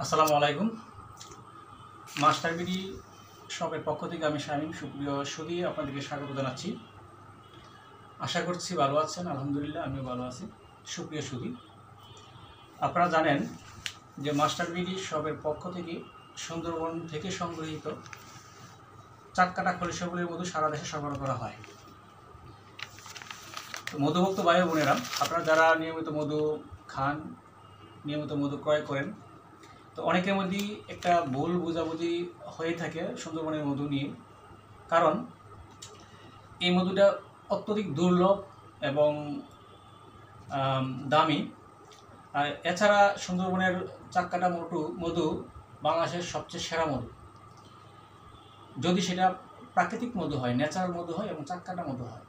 আসসালামু আলাইকুম। Master BD শপের পক্ষ থেকে আমি শামীম সুপ্রিয় সুধী আপনাদেরকে স্বাগত জানাচ্ছি। আশা করছি ভালো আছেন। আলহামদুলিল্লাহ আমিও ভালো আছি। সুপ্রিয় সুধী, আপনারা জানেন যে মাস্টার বিডি শপের পক্ষ থেকে সুন্দরবন থেকে সংগৃহীত চাককাটা খলিশাগুলির মধু সারা দেশে সরবরাহ করা হয়। তো মধুভক্ত ভাই বোনেরা, আপনারা যারা নিয়মিত মধু খান, নিয়মিত মধু ক্রয় করেন, তো অনেকের মধ্যেই একটা ভুল বোঝাবুঝি হয়ে থাকে সুন্দরবনের মধু নিয়ে। কারণ এই মধুটা অত্যধিক দুর্লভ এবং দামি। আর এছাড়া সুন্দরবনের চাককাটা মধু বাংলাদেশের সবচেয়ে সেরা মধু, যদি সেটা প্রাকৃতিক মধু হয়, ন্যাচারাল মধু হয় এবং চাককাটা মধু হয়।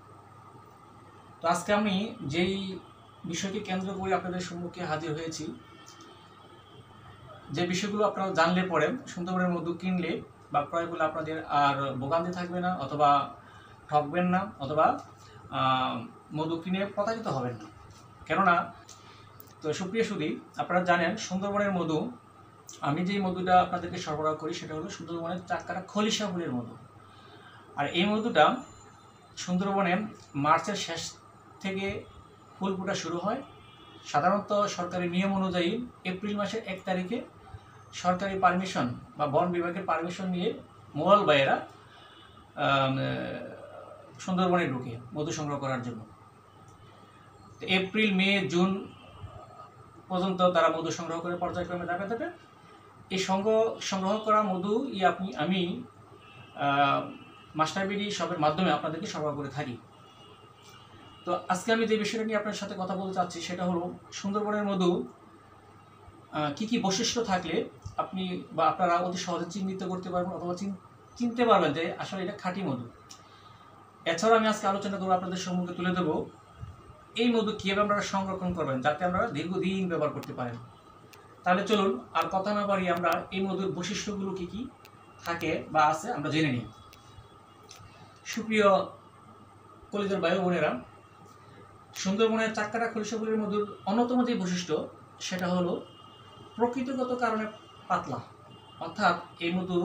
তো আজকে আমি যেই বিষয়টি কেন্দ্র করে আপনাদের সম্মুখে হাজির হয়েছি, যে বিষয়গুলো আপনারা জানলে পরে সুন্দরবনের মধু কিনলে বা ক্রয় করলে আপনাদের আর ভোগান্তি থাকবে না, অথবা ঠকবেন না, অথবা মধু কিনে প্রতারিত হবেন না। কেননা তো সুপ্রিয় সুধী, আপনারা জানেন সুন্দরবনের মধু, আমি যেই মধুটা আপনাদেরকে সরবরাহ করি সেটা হলো সুন্দরবনের চাককাটা খলিশা ফুলের মধু। আর এই মধুটা সুন্দরবনে মার্চের শেষ থেকে ফুল ফোটা শুরু হয়। সাধারণত সরকারি নিয়ম অনুযায়ী এপ্রিল মাসের 1 তারিখে সরকারি পারমিশন বা বন বিভাগের পারমিশন নিয়ে মোয়াল ভাইয়েরা সুন্দরবনে ঢুকে মধু সংগ্রহ করার জন্য। এপ্রিল, মে, জুন পর্যন্ত তারা মধু সংগ্রহ করে পর্যায়ক্রমে ধাপে ধাপে এই সংগ্রহ করা মধু আমি মাস্টার বিডি শপের মাধ্যমে আপনাদেরকে সরবরাহ করে থাকি। তো আজকে আমি যে বিষয়টা নিয়ে আপনার সাথে কথা বলতে চাচ্ছি সেটা হলো সুন্দরবনের মধু কি কি বৈশিষ্ট্য থাকলে আপনি বা আপনারা অতি সহজে চিহ্নিত করতে পারবেন, অথবা চিনতে পারবেন যে আসলে এটা খাঁটি মধু। এছাড়াও আমি আজকে আলোচনা করবো, আপনাদের সম্মুখে তুলে দেবো এই মধু কীভাবে আপনারা সংরক্ষণ করবেন যাতে আপনারা দীর্ঘদিন ব্যবহার করতে পারেন। তাহলে চলুন আর কথা না বাড়িয়ে আমরা এই মধুর বৈশিষ্ট্যগুলো কি কি থাকে বা আছে আমরা জেনে নিই। সুপ্রিয় কলিজার ভাই বোনেরা, সুন্দরবনের চাককাটা খলিশাগুলির মধুর অন্যতম যে বৈশিষ্ট্য সেটা হলো প্রকৃতিগত কারণে পাতলা, অর্থাৎ এই মধু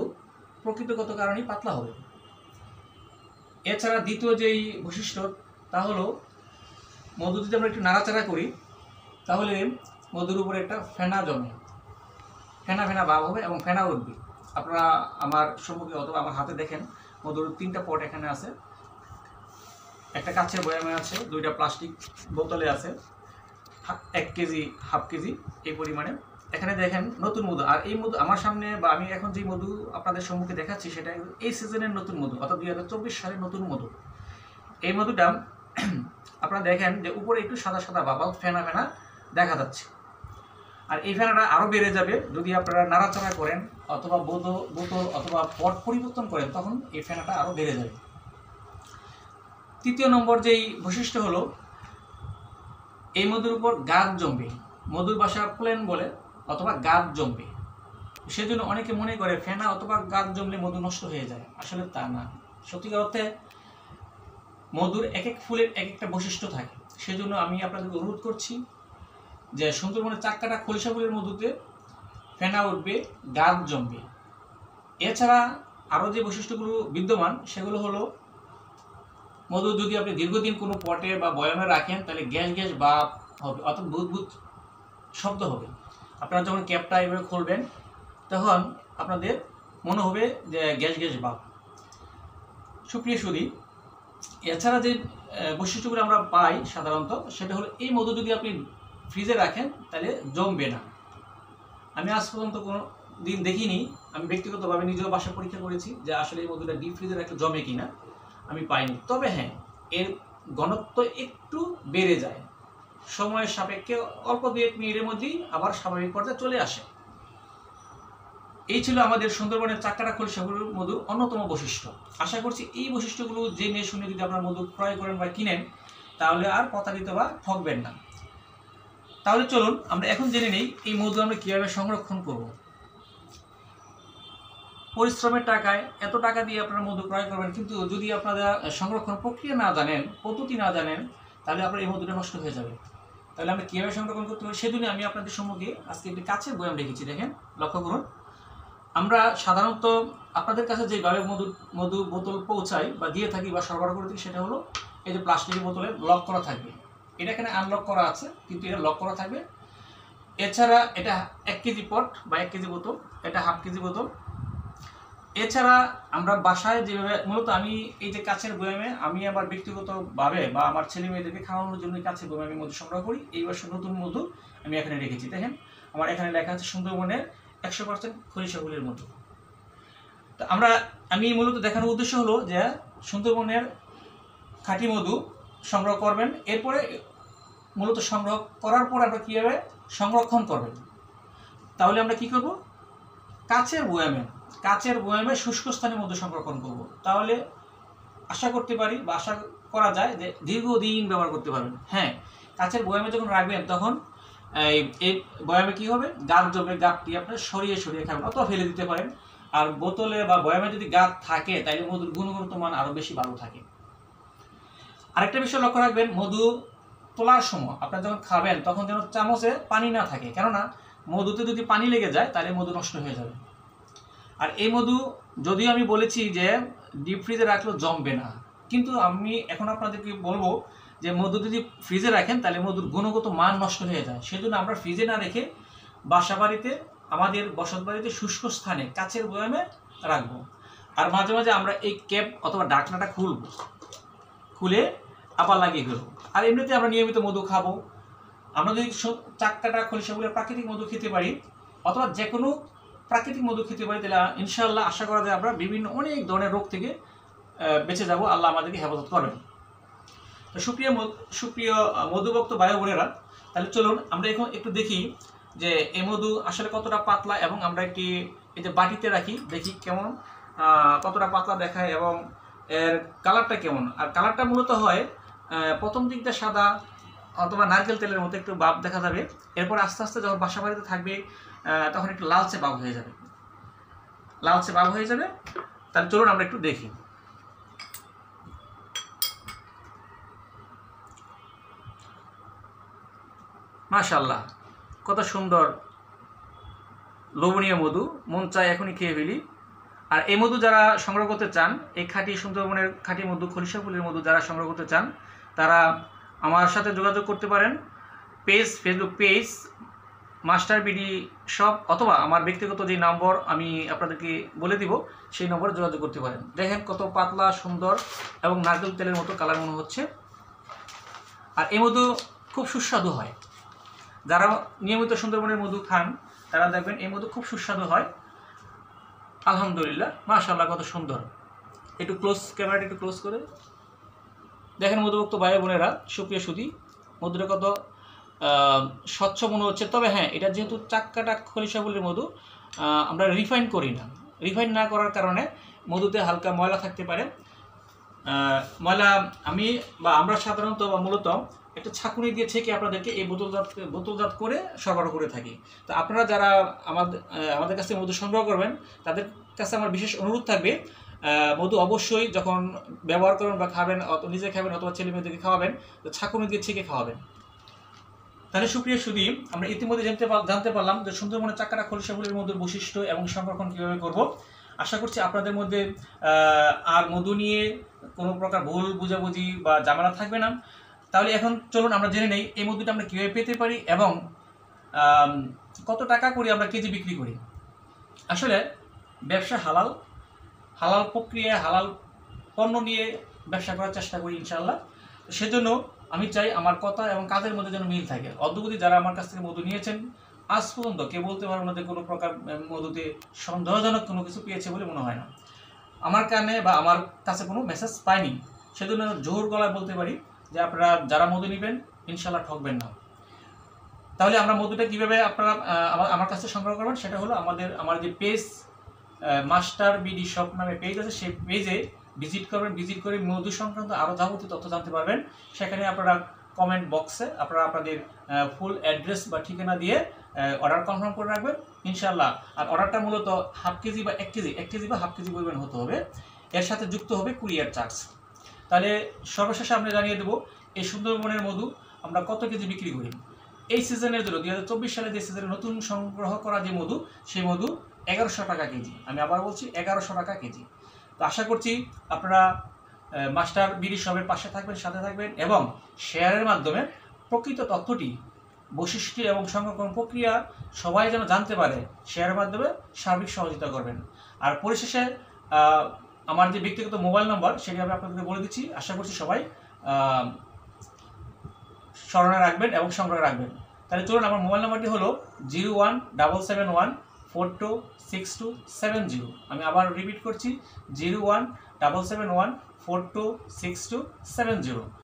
প্রকৃতিগত কারণেই পাতলা হবে। এছাড়া দ্বিতীয় যেই বৈশিষ্ট্য তা হলো মধু যদি আমরা একটু নাড়াচাড়া করি তাহলে মধুর উপরে একটা ফেনা জমে, ফেনা ফেনা ভাব হবে এবং ফেনা উঠবে। আপনারা আমার সম্মুখে অথবা আমার হাতে দেখেন মধুর 3টা পট এখানে আছে, একটা কাচের বয়ামে আছে, 2টা প্লাস্টিক বোতলে আছে, 1 কেজি, হাফ কেজি এই পরিমাণে। এখানে দেখেন নতুন মধু। আর এই মধু আমার সামনে বা আমি এখন যে মধু আপনাদের সম্মুখে দেখাচ্ছি সেটা এই সিজনের নতুন মধু, অর্থাৎ 2024 সালের নতুন মধু। এই মধুটা আপনারা দেখেন যে উপরে একটু সাদা সাদা বা ফেনা ফেনা দেখা যাচ্ছে। আর এই ফেনাটা আরও বেড়ে যাবে যদি আপনারা নাড়াচাড়া করেন অথবা বোতল অথবা পট পরিবর্তন করেন, তখন এই ফেনাটা আরও বেড়ে যাবে। তৃতীয় নম্বর যেই বৈশিষ্ট্য হলো এই মধুর উপর গাছ জমবে, মধুর বাসা প্লেন বলে, অথবা গাছ জমবে। সেজন্য অনেকে মনে করে ফেনা অথবা গাছ জমলে মধু নষ্ট হয়ে যায়। আসলে তা না। সত্যিকার অর্থে মধুর এক এক ফুলের এক একটা বৈশিষ্ট্য থাকে। সেজন্য আমি আপনাদেরকে অনুরোধ করছি যে সুন্দরবনের চাককাটা খলিশা ফুলের মধুতে ফেনা উঠবে, গাছ জমবে। এছাড়া আরও যে বৈশিষ্ট্যগুলো বিদ্যমান সেগুলো হলো মধু যদি আপনি দীর্ঘদিন কোনো পটে বা বয়ামে রাখেন তাহলে গ্যাস গ্যাস ভাব হবে, অর্থাৎ বুদবুদ শব্দ হবে। আপনারা যখন ক্যাপটা এভাবে খুলবেন তখন আপনাদের মনে হবে যে গ্যাস গ্যাস ভাব। সুপ্রিয় সুধী, এছাড়া যে বৈশিষ্ট্যগুলো আমরা পাই সাধারণত সেটা হলো এই মধু যদি আপনি ফ্রিজে রাখেন তাহলে জমবে না। আমি আজ পর্যন্ত কোনো দিন দেখিনি, আমি ব্যক্তিগতভাবে নিজেও বাসা পরীক্ষা করেছি যে আসলে এই মধুটা ডিপ ফ্রিজে রাখলে জমে কিনা, আমি পাইনি। তবে হ্যাঁ, এর ঘনত্ব একটু বেড়ে যায় সময়ের সাপেক্ষে, অল্প 2-1 মিনিটের মধ্যেই আবার স্বাভাবিক পর্যায়ে চলে আসে। এই ছিল আমাদের সুন্দরবনের চাককাটা খলিশাগুলির মধুর অন্যতম বৈশিষ্ট্য। আশা করছি এই বৈশিষ্ট্যগুলো জেনে শুনে যদি আপনারা মধু ক্রয় করেন বা কিনেন তাহলে আর প্রতারিত বা ঠকবেন না। তাহলে চলুন আমরা এখন জেনে নিই এই মধু আমরা কীভাবে সংরক্ষণ করব। পরিশ্রমের টাকায় এত টাকা দিয়ে আপনারা মধু ক্রয় করবেন, কিন্তু যদি আপনারা সংরক্ষণ প্রক্রিয়া না জানেন, পদ্ধতি না জানেন, তাহলে আপনার এই মধুটা নষ্ট হয়ে যাবে। তাহলে আমরা কীভাবে সংরক্ষণ করতে পারি সেজন্য আমি আপনাদের সম্মুখে আজকে একটি কাচের বয়াম রেখেছি। দেখেন, লক্ষ্য করুন, আমরা সাধারণত আপনাদের কাছে যেভাবে মধু বোতল পৌঁছাই বা দিয়ে থাকি বা সরবরাহ করে থাকি সেটা হলো এই যে প্লাস্টিকের বোতলে লক করা থাকবে। এটা এখানে আনলক করা আছে, কিন্তু এটা লক করা থাকবে। এছাড়া এটা 1 কেজি পট বা 1 কেজি বোতল, এটা 1/2 কেজি বোতল। এছাড়া আমরা বাসায় যেভাবে, মূলত আমি এই যে কাচের বয়ামে আমি আমার ব্যক্তিগতভাবে বা আমার ছেলে মেয়েদেরকে খাওয়ানোর জন্য কাচের বয়ামে আমি মধু সংগ্রহ করি। এই বছর নতুন মধু আমি এখানে রেখেছি। দেখেন, আমার এখানে লেখা আছে সুন্দরবনের 100% খরিশাগুলির মধু। তো আমি মূলত দেখানোর উদ্দেশ্য হলো যে সুন্দরবনের খাঁটি মধু সংগ্রহ করবেন। এরপরে মূলত সংগ্রহ করার পর আমরা কীভাবে সংরক্ষণ করবেন, তাহলে আমরা কি করব, কাচের বয়ামে শুষ্ক স্থানে মধু সংরক্ষণ করব। তাহলে আশা করতে পারি বা আশা করা যায় যে দীর্ঘদিন ব্যবহার করতে পারবেন। হ্যাঁ, কাচের বয়ামে যখন রাখবেন তখন এই বয়ামে কি হবে, গাছ জমে, গাছটি আপনার সরিয়ে খাবেন অথবা ফেলে দিতে পারেন। আর বোতলে বা বয়ামে যদি গাছ থাকে তাহলে মধুর গুণগত মান আরও বেশি ভালো থাকে। আরেকটা বিষয় লক্ষ্য রাখবেন, মধু তোলার সময় আপনারা যখন খাবেন তখন যেন চামচে পানি না থাকে, কেননা মধুতে যদি পানি লেগে যায় তাহলে মধু নষ্ট হয়ে যাবে। আর এই মধু যদিও আমি বলেছি যে ডিপ ফ্রিজে রাখলেও জমবে না, কিন্তু আমি এখন আপনাদেরকে বলবো যে মধু যদি ফ্রিজে রাখেন তাহলে মধুর গুণগত মান নষ্ট হয়ে যায়। সেজন্য আমরা ফ্রিজে না রেখে বাসা বাড়িতে, আমাদের বসত বাড়িতে শুষ্ক স্থানে কাচের বয়ামে রাখবো। আর মাঝে মাঝে আমরা এই ক্যাপ অথবা ঢাকনাটা খুলে আবার লাগিয়ে ফেলবো। আর এমনিতে আমরা নিয়মিত মধু খাবো। আমরা যদি চাক্কাটা খলিশাগুলো প্রাকৃতিক মধু খেতে পারি অথবা যে কোনো প্রাকৃতিক মধু খেতে পারি, তাহলে ইনশাআল্লাহ আশা করা যায় আমরা বিভিন্ন অনেক ধরনের রোগ থেকে বেঁচে যাব। আল্লাহ আমাদেরকে হেফাজত করবেন। তো সুপ্রিয় মধুভক্ত ভাই বোনেরা, তাহলে চলুন আমরা এখন একটু দেখি যে এই মধু আসলে কতটা পাতলা, এবং আমরা একটি এই যে বাটিতে রাখি, দেখি কেমন কতটা পাতলা দেখায় এবং এর কালারটা কেমন। আর কালারটা মূলত হয় প্রথম দিকটা সাদা অথবা নারকেল তেলের মতো একটু ভাব দেখা যাবে। এরপর আস্তে আস্তে যখন বাসা বাড়িতে থাকবে তখন একটু লালচে ভাব হয়ে যাবে, তাহলে চলুন আমরা একটু দেখি। মাশাআল্লাহ, কত সুন্দর লোভনীয় মধু, মন চায় এখনই খেয়ে ফেলি। আর এই মধু যারা সংগ্রহ করতে চান, এই খাঁটি সুন্দরবনের খাঁটি মধু, খলিশাফুলের মধু যারা সংগ্রহ করতে চান, তারা আমার সাথে যোগাযোগ করতে পারেন। Facebook page master BD shop, অথবা আমার ব্যক্তিগত যে নম্বর আমি আপনাদেরকে বলে দিব সেই নম্বরে যোগাযোগ করতে পারেন। দেখেন কত পাতলা, সুন্দর এবং নারকেল তেলের মতো কালার মনে হচ্ছে। আর এই মধু খুব সুস্বাদু হয়। যারা নিয়মিত সুন্দরবনের মধু খান তারা দেখবেন এই মধু খুব সুস্বাদু হয়। আলহামদুলিল্লাহ, মাশাআল্লাহ, কত সুন্দর। একটু ক্যামেরাটা একটু ক্লোজ করে দেখেন মধুভক্ত ভাই বোনেরা, সুপ্রিয় সুধী, মধুটা কত স্বচ্ছ মনে হচ্ছে। তবে হ্যাঁ, এটা যেহেতু চাক্কাটা খলিশাফুলের মধু, আমরা রিফাইন করি না। রিফাইন না করার কারণে মধুতে হালকা ময়লা থাকতে পারে। ময়লা আমরা সাধারণত বা মূলত একটা ছাঁকুনি দিয়ে ছেঁকে আপনাদেরকে এই বোতলজাত করে সরবরাহ করে থাকি। তো আপনারা যারা আমাদের কাছে মধু সংগ্রহ করবেন তাদের কাছে আমার বিশেষ অনুরোধ থাকবে, মধু অবশ্যই যখন ব্যবহার করবেন বা খাবেন, নিজে খাবেন অথবা ছেলে মেয়েদেরকে খাওয়াবেন, তো ছাঁকুনি দিয়ে ছেঁকে খাওয়াবেন। তাহলে সুপ্রিয় সুধী, আমরা ইতিমধ্যে জানতে পারলাম যে সুন্দরবনের চাক্কাটা খলিশাফুলের মধুর বৈশিষ্ট্য এবং সংরক্ষণ কীভাবে করব। আশা করছি আপনাদের মধ্যে আর মধু নিয়ে কোনো প্রকার ভুল বুঝাবুঝি বা ঝামেলা থাকবে না। তাহলে এখন চলুন আমরা জেনে নেই এই মধুটা আমরা কীভাবে পেতে পারি এবং কত টাকা করে আমরা কেজি বিক্রি করি। আসলে ব্যবসা হালাল প্রক্রিয়া, হালাল পণ্য নিয়ে ব্যবসা করার চেষ্টা করি ইনশাআল্লাহ। সেজন্য আমি চাই আমার কথা এবং কাজের মধ্যে যেন মিল থাকে। অদ্যবধি যারা আমার কাছ থেকে মধু নিয়েছেন আজ পর্যন্ত কেউ বলতে পারবে না যে কোনো প্রকার মধুতে সন্দেহজনক কোনো কিছু পেয়েছে বলে মনে হয় না। আমার কানে বা আমার কাছে কোনো মেসেজ পাইনি। সেজন্য জোর গলায় বলতে পারি যে আপনারা যারা মধু নেবেন ইনশাআল্লাহ ঠকবেন না। তাহলে আমরা মধুটা কীভাবে আপনারা আমার কাছে সংগ্রহ করবেন সেটা হলো আমার যে পেজ মাস্টার বিডি শপ নামে পেজ আছে, সেই পেজে ভিজিট করবেন। ভিজিট করে মধু সংক্রান্ত আরও যাবতীয় তথ্য জানতে পারবেন। সেখানে আপনারা কমেন্ট বক্সে আপনারা আপনাদের ফুল অ্যাড্রেস বা ঠিকানা দিয়ে অর্ডার কনফার্ম করে রাখবেন ইনশাআল্লাহ। আর অর্ডারটা মূলত 1/2 কেজি বা 1 কেজি বা 1/2 কেজি পরিমাণ হতে হবে। এর সাথে যুক্ত হবে কুরিয়ার চার্জ। তাহলে সর্বশেষে আমরা জানিয়ে দেবো এই সুন্দরবনের মধু আমরা কত কেজি বিক্রি করি। এই সিজনের জন্য 2024 সালে যে সিজনে নতুন সংগ্রহ করা যে মধু, সেই মধু 1100 টাকা কেজি। আমি আবার বলছি 1100 টাকা কেজি। তো আশা করছি আপনারা মাস্টার বিডি শপের পাশে থাকবেন, সাথে থাকবেন এবং শেয়ারের মাধ্যমে প্রকৃত তথ্যটি, বৈশিষ্ট্য এবং সংরক্ষণ প্রক্রিয়া সবাই যেন জানতে পারে, শেয়ারের মাধ্যমে সার্বিক সহযোগিতা করবেন। আর পরিশেষে আমার যে ব্যক্তিগত মোবাইল নম্বর সেটি আমি আপনাদেরকে বলে দিচ্ছি, আশা করছি সবাই স্মরণে রাখবেন এবং সংগ্রহ রাখবেন। তাহলে চলুন, আমার মোবাইল নাম্বারটি হলো 0177142627 আমি আবার রিপিট করছি 0177142627